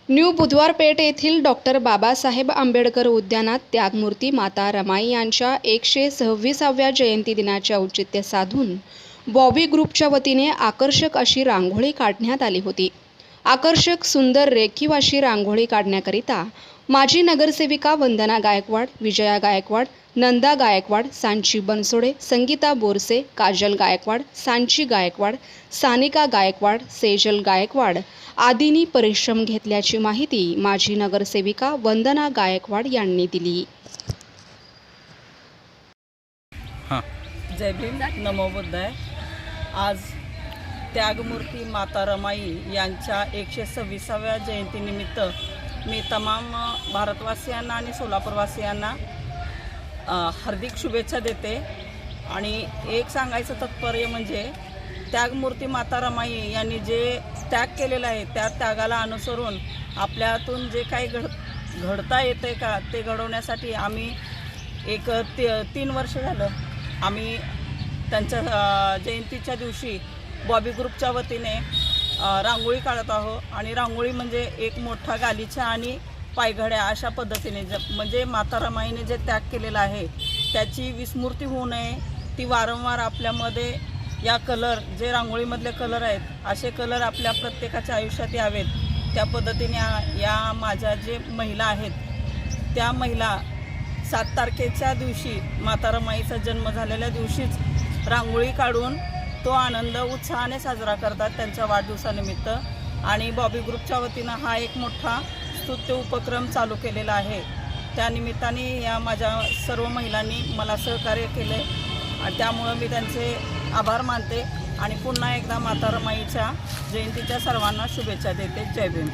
New Budhwar Peth येथील doctor Babasaheb Ambedkar उद्यानात त्यागमूर्ती माता रमाई यांच्या 126व्या जयंती दिनाचे औचित्य साधून बॉबी ग्रुपच्या वतीने आकर्षक अशी रांगोळी काढण्यात आली होती। आकर्षक सुंदर रेखीव अशी रांगोळी काढण्याकरिता माजी नगरसेविका वंदना गायकवाड, विजया गायकवाड, नंदा गायकवाड, सांची बनसोडे, संगीता बोरसे, काजल गायकवाड, सांची गायकवाड, सानिका गायकवाड, सेजल गायकवाड आदींनी परिश्रम घेतल्याची माहिती माजी नगरसेविका वंदना गायकवाड यांनी दिली। जय भीम, नमो बुद्धाय। आज त्यागमूर्ती माता रमाई यांच्या 126व्या जयंतीनिमित्त मी तमाम भारतवासियांना आणि सोलापूरवासियांना हार्दिक शुभेच्छा देते। आणि एक सांगायचं तात्पर्य म्हणजे त्यागमूर्ती माता रमाई यांनी जे त्याग केलेला आहे त्या त्यागाला अनुसरून आपल्यातून जे काही घडता येते का ते घडवण्यासाठी आम्ही एक 3 वर्ष झालं आम्ही त्यांच्या जयंतीच्या दिवशी बॉबी ग्रुपच्या वतीने रांगोळी काढत आहोत। आणि रांगोळी म्हणजे एक मोठा गालिचा आणि पायघड्या अशा पद्धतीने म्हणजे माता रमाईने जे त्याग केलेला आहे त्याची विस्मृती होऊ नये, ती वारंवार आपल्यामध्ये या कलर जे रांगोळीमधले कलर आहेत असे कलर आपल्या प्रत्येकाच्या आयुष्यात यावेत त्या पद्धतीने या माझ्या जे महिला आहेत त्या महिला 7 तारखेच्या दिवशी माता रमाईचा जन्म झालेल्या दिवशीच रांगोळी काढून तो आनंद उत्साहाने साजरा करतात त्यांच्या वाढदिवसानिमित्त। आणि बॉबी ग्रुपच्या वतीनं हा एक मोठा स्तुत्य उपक्रम चालू केलेला आहे। त्या निमित्ताने या माझ्या सर्व महिलांनी मला सहकार्य केले आणि त्यामुळं मी त्यांचे आभार मानते आणि पुन्हा एकदा माता रमाईच्या जयंतीच्या सर्वांना शुभेच्छा देते। जय भीम।